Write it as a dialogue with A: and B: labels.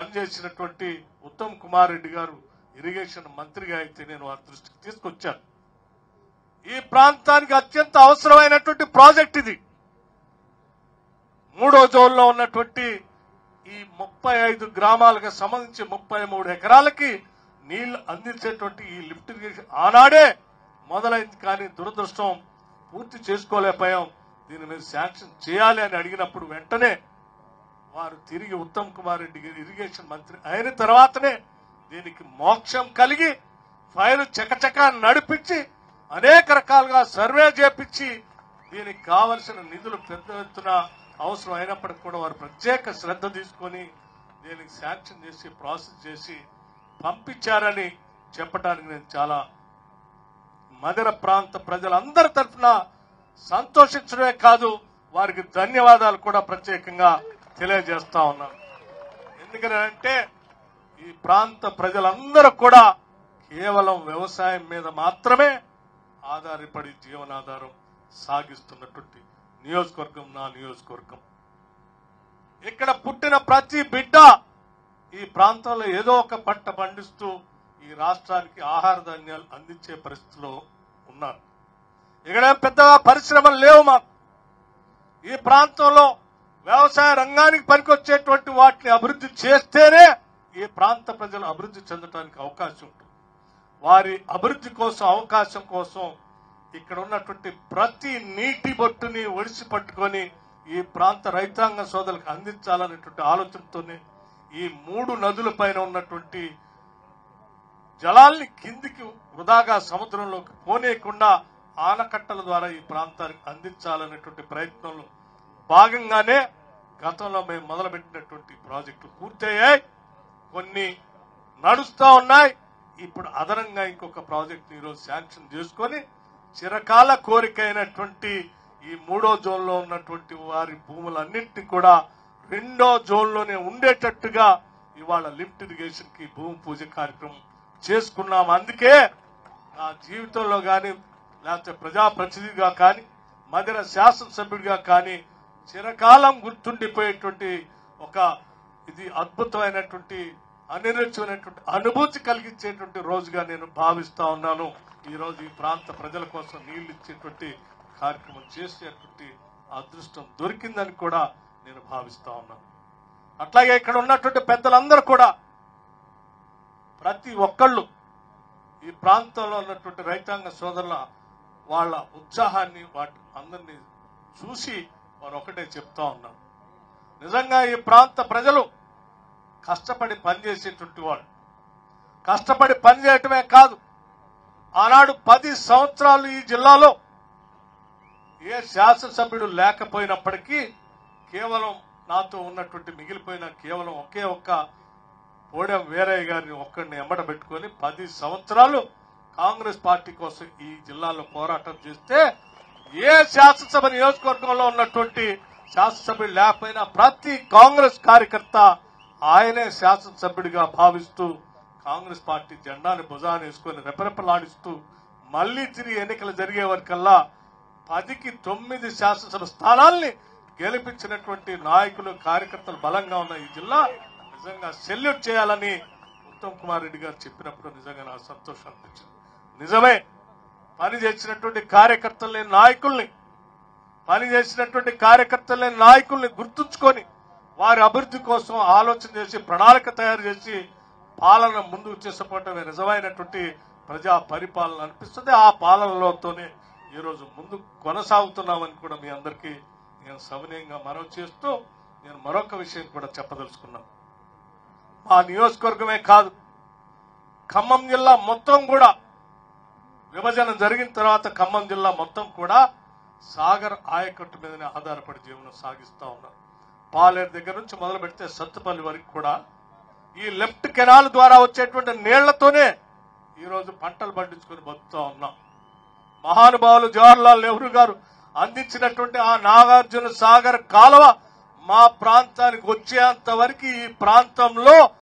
A: పనిచేసినటువంటి ఉత్తమ్ కుమార్ రెడ్డి గారు ఇరిగేషన్ మంత్రిగా అయితే నేను వారి దృష్టికి తీసుకొచ్చాను. ఈ ప్రాంతానికి అత్యంత అవసరమైనటువంటి ప్రాజెక్ట్ ఇది. 3వ జోన్లో ఉన్నటువంటి ఈ 35 గ్రామాలకు సంబంధించి 33 ఎకరాలకి నీళ్లు అందించేటువంటి ఈ లిఫ్ట్ ఇరిగేషన్ ఆనాడే మొదలైంది. కానీ దురదృష్టం పూర్తి చేసుకోలేకపోయాం. దీని మీద శాంక్షన్ చేయాలి అని అడిగినప్పుడు వెంటనే వారు తిరిగి ఉత్తమ్ కుమార్ రెడ్డి గారు ఇరిగేషన్ మంత్రి అయిన తర్వాతనే దీనికి మోక్షం కలిగి ఫైలు చకచకా నడిపించి అనేక రకాలుగా సర్వే చేపించి దీనికి కావలసిన నిధులు పెద్ద ఎత్తున అవసరం అయినప్పటికీ కూడా వారు ప్రత్యేక శ్రద్ధ తీసుకొని దీనికి శాంక్షన్ చేసి ప్రాసెస్ చేసి పంపించారని చెప్పడానికి నేను చాలా మధుర ప్రాంత ప్రజలందరి తరఫున సంతోషించడమే కాదు, వారికి ధన్యవాదాలు కూడా ప్రత్యేకంగా తెలియజేస్తా ఉన్నాను. ఎందుకంటే ఈ ప్రాంత ప్రజలందరూ కూడా కేవలం వ్యవసాయం మీద మాత్రమే ఆధారపడి జీవనాధారం సాగిస్తున్నటువంటి నియోజకవర్గం నా నియోజకవర్గం. ఇక్కడ పుట్టిన ప్రతి బిడ్డ ఈ ప్రాంతంలో ఏదో ఒక పంట పండిస్తూ ఈ రాష్ట్రానికి ఆహార ధాన్యాలు అందించే పరిస్థితిలో ఉన్నారు. ఇక్కడ పెద్దగా పరిశ్రమలు లేవు మాకు. ఈ ప్రాంతంలో వ్యవసాయ రంగానికి పనికొచ్చేటువంటి వాటిని అభివృద్ధి చేస్తేనే ఈ ప్రాంత ప్రజలు అభివృద్ధి చెందడానికి అవకాశం ఉంటుంది. వారి అభివృద్ధి కోసం అవకాశం కోసం ఇక్కడ ఉన్నటువంటి ప్రతి నీటి బొట్టుని ఒడిసి పట్టుకొని ఈ ప్రాంత రైతాంగ సోదరులకు అందించాలనేటువంటి ఆలోచనతోనే ఈ 3 నదుల పైన ఉన్నటువంటి జలాల్ని కిందికి వృధాగా సముద్రంలోకి పోనీయకుండా ఆనకట్టల ద్వారా ఈ ప్రాంతానికి అందించాలనేటువంటి ప్రయత్నంలో భాగంగానే గతంలో మేము మొదలుపెట్టినటువంటి ప్రాజెక్టులు పూర్తయ్యాయి. కొన్ని నడుస్తూ ఉన్నాయి. ఇప్పుడు అదనంగా ఇంకొక ప్రాజెక్ట్ ఈరోజు శాంక్షన్ చేసుకొని చిరకాల కోరిక అయినటువంటి ఈ 3వ జోన్లో ఉన్నటువంటి వారి భూములన్నింటినీ కూడా 2వ జోన్లోనే ఉండేటట్టుగా ఇవాళ లిఫ్ట్ ఇరిగేషన్ కి భూమి పూజ కార్యక్రమం చేసుకున్నాం. అందుకే నా జీవితంలో కానీ లేకపోతే ప్రజాప్రతినిధిగా కానీ మధుర శాసనసభ్యుడిగా కానీ చిరకాలం గుర్తుండిపోయేటువంటి ఒక ఇది అద్భుతమైనటువంటి అనిర్వచనమైనటువంటి అనుభూతి కలిగించేటువంటి రోజుగా నేను భావిస్తా ఉన్నాను. ఈ రోజు ఈ ప్రాంత ప్రజల కోసం నీళ్లు ఇచ్చేటువంటి కార్యక్రమం చేసేటువంటి అదృష్టం దొరికిందని కూడా నేను భావిస్తా ఉన్నాను. అట్లాగే ఇక్కడ ఉన్నటువంటి పెద్దలందరూ కూడా ప్రతి ఒక్కళ్ళు ఈ ప్రాంతంలో ఉన్నటువంటి రైతాంగ సోదరుల వాళ్ళ ఉత్సాహాన్ని వాటి అందరినీ చూసి వారు ఒకటే చెప్తా ఉన్నారు. నిజంగా ఈ ప్రాంత ప్రజలు కష్టపడి పనిచేసేటువంటి వాళ్ళు. కష్టపడి పనిచేయటమే కాదు, ఆనాడు 10 సంవత్సరాలు ఈ జిల్లాలో ఏ శాసనసభ్యుడు లేకపోయినప్పటికీ కేవలం నాతో ఉన్నటువంటి మిగిలిపోయిన కేవలం ఒకే ఒక్క పోడెం వీరయ్య గారిని ఒక్కడిని ఎమ్మట పెట్టుకొని 10 సంవత్సరాలు కాంగ్రెస్ పార్టీ కోసం ఈ జిల్లాలో పోరాటం చేస్తే ఏ శాసనసభ నియోజకవర్గంలో ఉన్నటువంటి శాసనసభ్యులు లేకపోయినా ప్రతి కాంగ్రెస్ కార్యకర్త ఆయనే శాసనసభ్యుడిగా భావిస్తూ కాంగ్రెస్ పార్టీ జెండాని భుజాన్ని వేసుకొని రెపరెపలాడిస్తూ మళ్లీ తిరిగి ఎన్నికలు జరిగే వరకల్లా 10కి 9 శాసనసభ స్థానాల్ని గెలిపించినటువంటి నాయకులు కార్యకర్తలు బలంగా ఉన్న ఈ జిల్లా నిజంగా సెల్యూట్ చేయాలని ఉత్తమ్ కుమార్ రెడ్డి గారు చెప్పినప్పుడు నిజంగా నాకు సంతోషం అనిపించింది. నిజమే, పనిచేసినటువంటి కార్యకర్తల్ని నాయకుల్ని గుర్తుంచుకొని వారి అభివృద్ధి కోసం ఆలోచన చేసి ప్రణాళిక తయారు చేసి పాలన ముందుకు చేసుకుంటే నిజమైనటువంటి ప్రజా పరిపాలన అనిపిస్తుంది. ఆ పాలనలోతోనే ఈరోజు ముందు కొనసాగుతున్నామని కూడా మీ అందరికీ నేను సవినయంగా మనవి చేస్తూ నేను మరొక విషయం కూడా చెప్పదలుచుకున్నాను. మా నియోజకవర్గమే కాదు, ఖమ్మం జిల్లా మొత్తం కూడా విభజన జరిగిన తర్వాత ఖమ్మం జిల్లా మొత్తం కూడా సాగర్ ఆయకట్టు మీదనే ఆధారపడి జీవనం సాగిస్తా ఉన్నారు. పాలేరు దగ్గర నుంచి మొదలు పెడితే సత్తుపల్లి వరకు కూడా ఈ లెఫ్ట్ కెనాల్ ద్వారా వచ్చేటువంటి నీళ్లతోనే ఈరోజు పంటలు పండించుకొని బతుకుతా ఉన్నాం. మహానుభావులు జవహర్లాల్ నెహ్రూ గారు అందించినటువంటి ఆ నాగార్జున సాగర్ కాలువ మా ప్రాంతానికి వచ్చేంత వరకు ఈ ప్రాంతంలో